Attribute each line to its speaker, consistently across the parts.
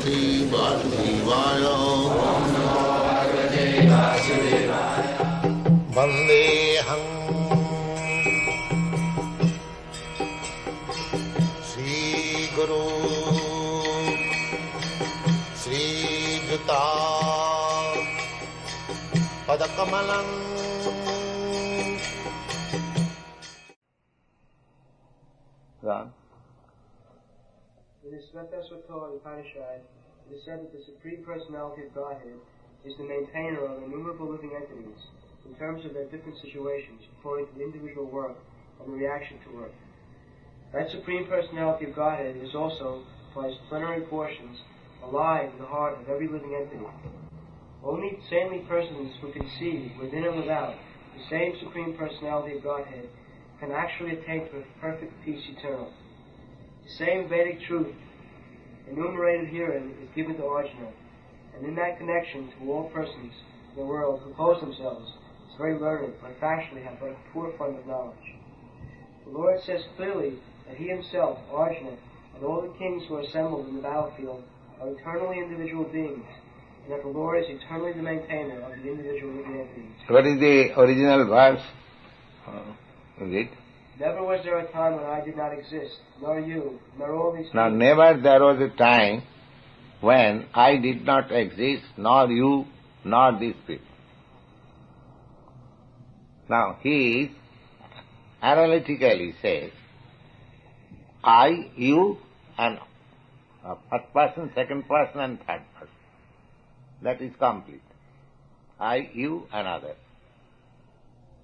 Speaker 1: Bhagavate Vasudevaya. Vandeham Sri Guru Sri Juta Padakamalam.
Speaker 2: In the Subtitles Upanishad, it is said that the Supreme Personality of Godhead is the maintainer of innumerable living entities in terms of their different situations, according to the individual work and the reaction to work. That Supreme Personality of Godhead is also, by its plenary portions, alive in the heart of every living entity. Only saintly persons who can see, within and without, the same Supreme Personality of Godhead can actually attain to perfect peace eternal. The same Vedic truth enumerated herein is given to Arjuna, and in that connection to all persons in the world who pose themselves as very learned, but factually have but a poor fund of knowledge. The Lord says clearly that He Himself, Arjuna, and all the kings who are assembled in the battlefield are eternally individual beings, and that the Lord is eternally the maintainer of the individual living entities.
Speaker 3: What is the original verse? Is it?
Speaker 2: Never was there a time when I did not exist, nor you, nor all these
Speaker 3: Now,
Speaker 2: people.
Speaker 3: never there was a time when I did not exist, nor you, nor these people. Now, he analytically says, I, you, and first person, second person, and third person. That is complete. I, you, and others.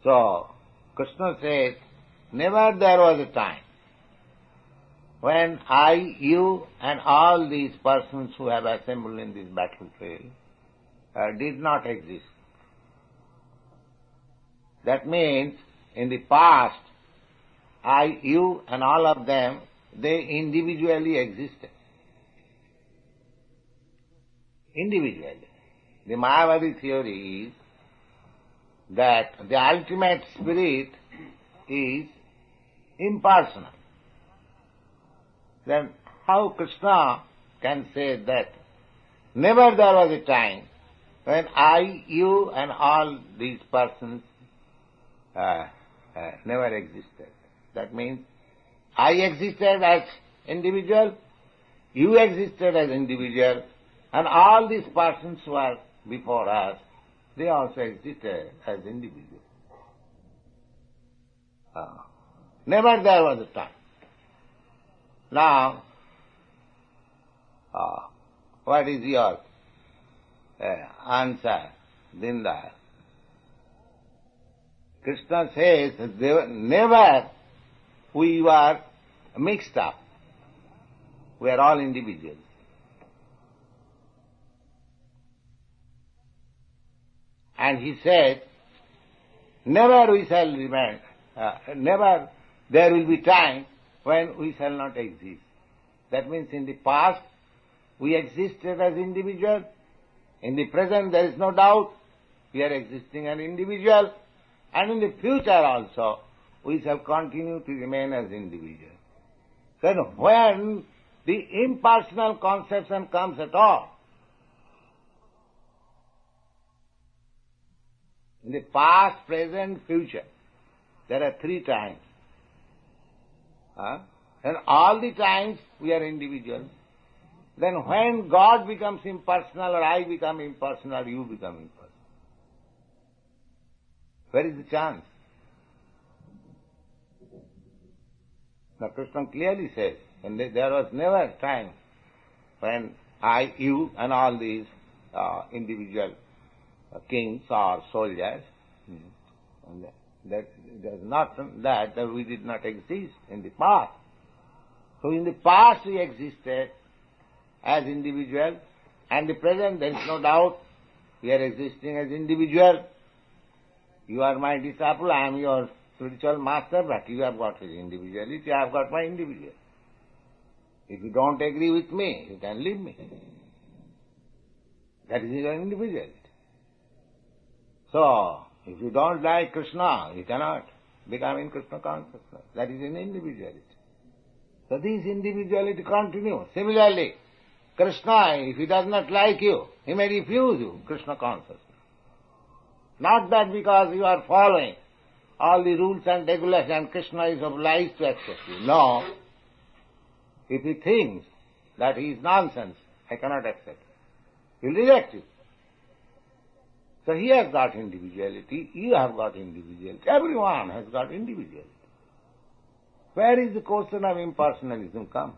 Speaker 3: So, Krishna says, never there was a time when I, you, and all these persons who have assembled in this battlefield did not exist. That means, in the past, I, you, and all of them, they individually existed. Individually. The Mayavadi theory is that the ultimate spirit is impersonal. Then how Krishna can say that never there was a time when I, you, and all these persons never existed? That means I existed as individual, you existed as individual, and all these persons who are before us, they also existed as individuals. Never there was a time. Now, what is your answer, Dinda? Krishna says never we were mixed up. We are all individuals. And he said, never we shall remain, never there will be time when we shall not exist. That means in the past we existed as individuals. In the present there is no doubt we are existing as individual. And in the future also we shall continue to remain as individuals. Then when the impersonal conception comes at all, in the past, present, future, there are 3 times. And all the times we are individuals. Then when God becomes impersonal, or I become impersonal, you become impersonal. Where is the chance? Now Krishna clearly says, and there was never a time when I, you, and all these individual kings or soldiers, and that there's not that we did not exist in the past. So in the past we existed as individuals, and the present there is no doubt we are existing as individual. You are my disciple, I am your spiritual master, but you have got his individuality, I have got my individuality. If you don't agree with me, you can leave me. That is your individuality. So, if you don't like Krishna, you cannot become in Krishna consciousness. That is an individuality. So this individuality continues. Similarly, Krishna, if he does not like you, he may refuse you, Krishna consciousness. Not that because you are following all the rules and regulations, Krishna is obliged to accept you. No. If he thinks that he is nonsense, I cannot accept. He will reject you. So he has got individuality, you have got individuality, everyone has got individuality. Where is the question of impersonalism come?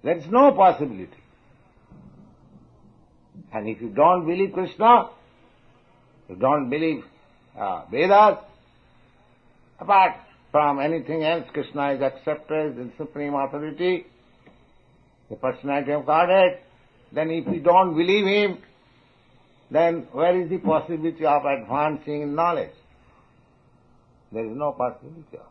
Speaker 3: There is no possibility. And if you don't believe Krishna, you don't believe Vedas, apart from anything else, Krishna is accepted as the supreme authority, the personality of Godhead. Then if you don't believe him, then where is the possibility of advancing in knowledge? There is no possibility of.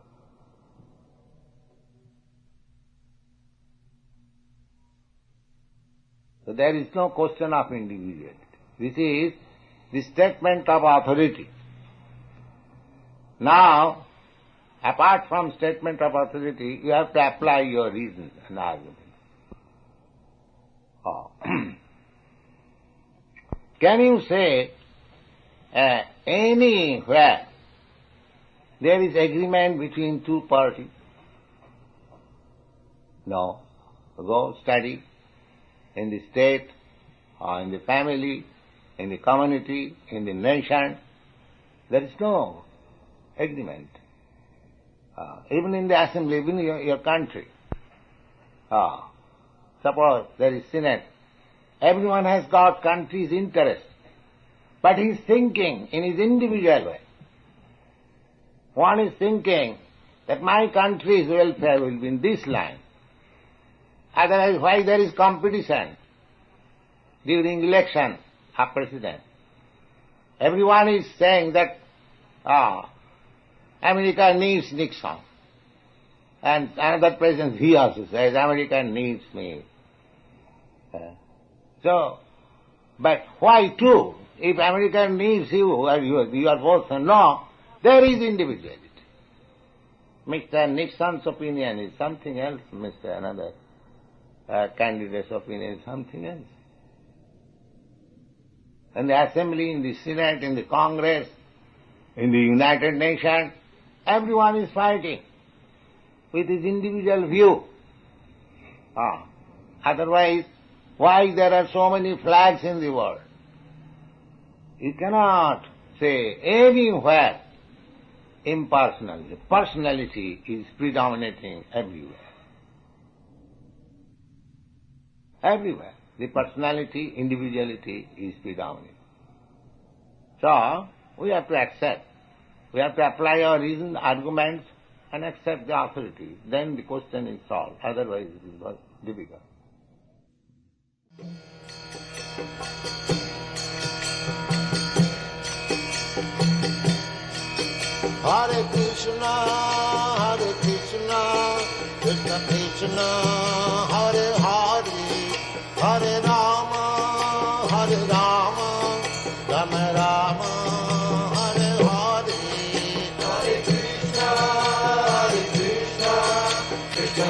Speaker 3: So there is no question of individuality. This is the statement of authority. Now, apart from statement of authority, you have to apply your reasons and arguments. Can you say anywhere there is agreement between two parties? No. Go study in the state, or in the family, in the community, in the nation. There is no agreement. Even in the assembly, even in your country. Suppose there is Senate. Everyone has got country's interest, but he is thinking in his individual way. One is thinking that my country's welfare will be in this line. Otherwise, why there is competition during election of president? Everyone is saying that America needs Nixon. And another president, he also says, America needs me. But why two? If America needs you, or you are both no, there is individuality. Mr. Nixon's opinion is something else, Mr. another candidate's opinion is something else. In the assembly, in the Senate, in the Congress, in the United Nations, everyone is fighting with his individual view. Otherwise, why there are so many flags in the world? You cannot say anywhere impersonality. Personality is predominating everywhere. Everywhere. The personality, individuality is predominant. So, we have to accept. We have to apply our reasons, arguments, and accept the authority. Then the question is solved. Otherwise it is difficult.
Speaker 1: Hare Krishna, Krishna Krishna, Hare Hare, Hare Rama, Rama Rama, Hare Hare. Hare Krishna, Krishna